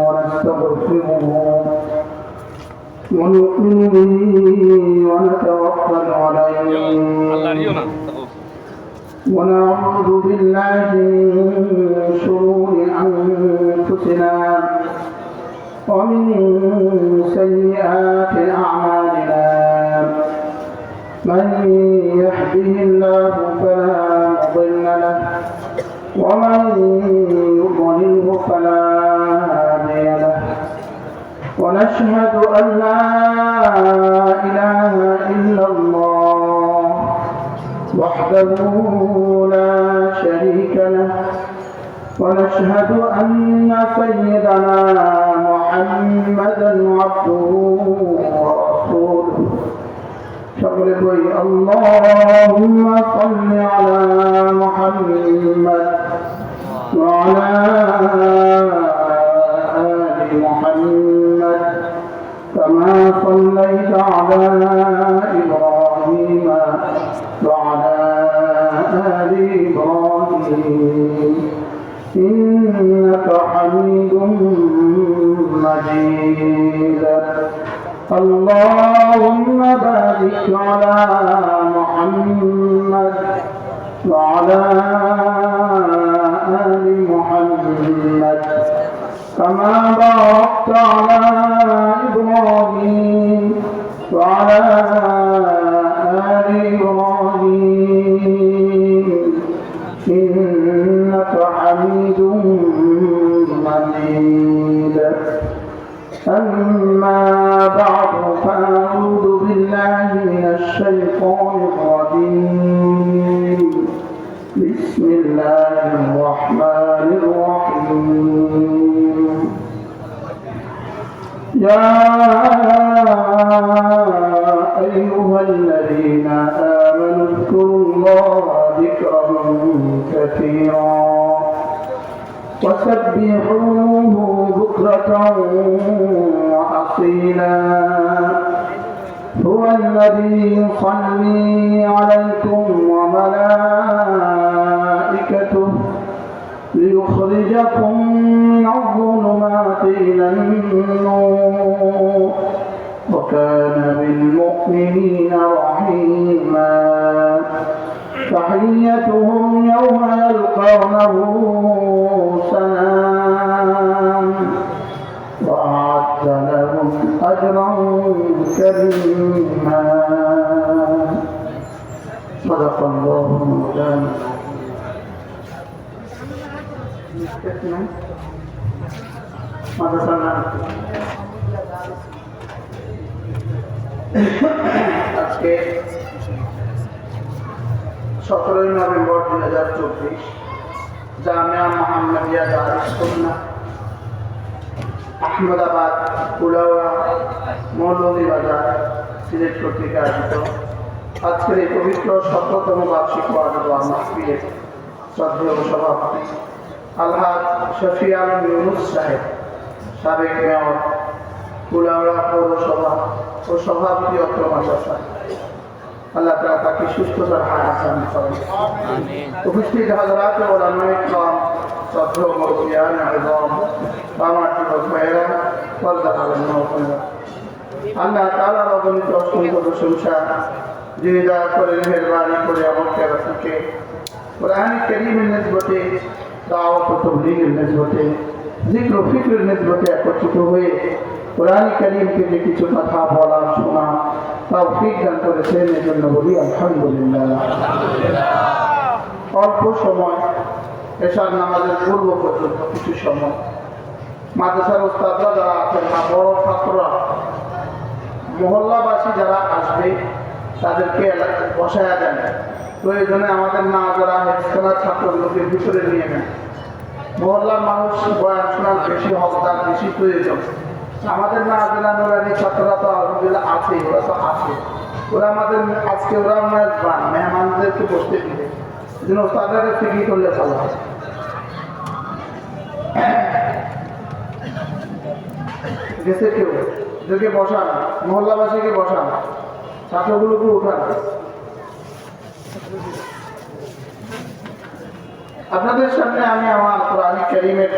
ونستغفره ونؤمن به ونتوكل عليه ونعوذ بالله من شرور أنفسنا ومن سيئات أعمالنا من يهده الله فلا مضل له ومن يضلله فلا هادي له ونشهد أن لا إله إلا الله وحده لا شريك له ونشهد أن سيدنا محمدا عبده ورسوله شكرا اللهم صل على محمد وعلى آل محمد كما صليت على إبراهيم وعلى آل إبراهيم إنك حميد مجيد اللهم بارك على محمد وعلى آل محمد كما باركت على إبراهيم وعلى آل إبراهيم إنك حميد مجيد أما بعد فأعوذ بالله من الشيطان الرجيم بسم الله الرحمن الرحيم يا أيها الذين آمنوا اذكروا الله ذكرا كثيرا وسبحوه بكرة وأصيلا هو الذي يصلي عليكم وملائكته ليخرجكم من الظلمات إلى النور وكان بالمؤمنين رحيما تحيتهم يوم يلقونه سلام وأعد لهم أجرا كريما صدق الله مولانا আজকে 17 নভেম্বর 2024 জামিয়া মোহাম্মদিয়া দারুস সুন্নাহ আহমদাবাদ কুলাউড়া মৌলভীবাজার সিলেট কর্তৃক আয়োজিত আজকের এই পবিত্র 17তম বার্ষিক ওয়াজ মাহফিলের শ্রদ্ধেয় সভাপতি আলহাজ শফি আলম ইউনুস সাহেব সাবেক মেয়র কুলাউড়া পৌরসভা ও সভাপতি অত্র মাদ্রাসা আল্লাহ তাআলা তাকে সুস্থতার হায়াত দান করেন। উপস্থিত হযরত উলামায়ে কিরাম শ্রদ্ধেয় মুরব্বিয়ান আযম আমার যুবক ভাইয়েরা পর্দা করেন আল্লাহ তাআলার অগণিত অসংখ্য প্রশংসা যিনি দয়া করে মেহেরবানি করে আমাকে রাসূলকে কোরআন কারীমের নিসবতে দাওয়াত ও তাবলীগের নিসবতে জিক্র ও ফিকরের নিসবতে একত্রিত হয়ে কোরআন কারীম থেকে কিছু কথা বলা শোনা তৌফিক দান করেছেন এজন্য বলি আলহামদুলিল্লাহ। অল্প সময় এশার নামাজের পূর্ব পর্যন্ত কিছু সময় মাদ্রাসার উস্তাদরা যারা আছেন বা বড় ছাত্ররা মহল্লাবাসী যারা আসবে তাদেরকে বসায়া দেন, প্রয়োজনে আমাদের না যারা হেফজখানার ছাত্রগুলোকে ভিতরে নিয়ে নেন। মহল্লার মানুষ বয়ান শোনার বেশি হকদার, বেশি প্রয়োজন। আমাদের না জেলা নুরানি ছাত্ররা তো আলহামদুলিল্লাহ আছে, ওরা তো আছে, ওরা আমাদের আজকে ওরা মেজবান মেহমানদেরকে বসতে দিবে, এই জন্য তাদের ফিকি করলে ভালো হয়। গেছে কেউ ওদেরকে বসান, মহল্লাবাসীকে বসান, ছাত্রগুলোকে উঠান। আপনাদের সামনে আমি আমার কোরআন কারীমের